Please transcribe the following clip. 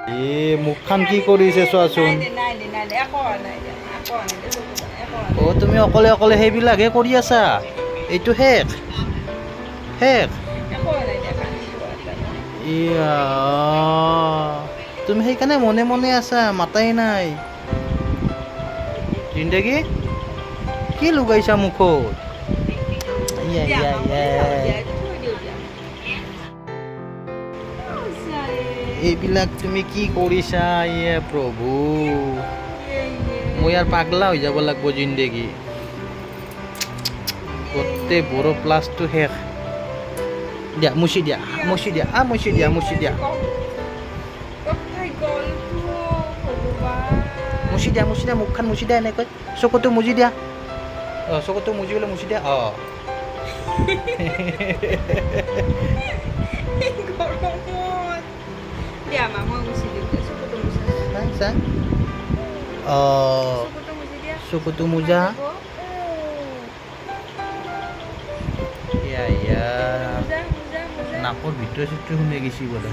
মুখখন কি কৰিছে চোৱাচোন। অ' তুমি অকলে অকলে সেইবিলাকহে কৰি আছা। এইটো শেষ শেষ। ইয়া তুমি সেইকাৰণে মনে মনে আছা, মাতাই নাই। জিন্দেগী কি লগাইছা মুখত? ইয়া ইয়া ইয়া এইবিলাক তুমি কি কৰিছা? ইয়ে প্ৰভু, মই আৰু পাগলা হৈ যাব লাগিব জিন্দেগী। গোটেই বড়ো প্লাছটো শেষ। দিয়া মুচি দিয়া মুচি দিয়া মুচি দিয়া মুচি দিয়া মুচি দিয়া মুচি দিয়া মুখখন মুচি দিয়া এনেকৈ চকুটো মুচি দিয়া। অঁ চকুটো মুচি পেলাই মুচি দিয়া। অঁ অঁ চকুটো মোজা। নাকৰ ভিতৰে চিতৰে সোমাই গৈছি বোলে।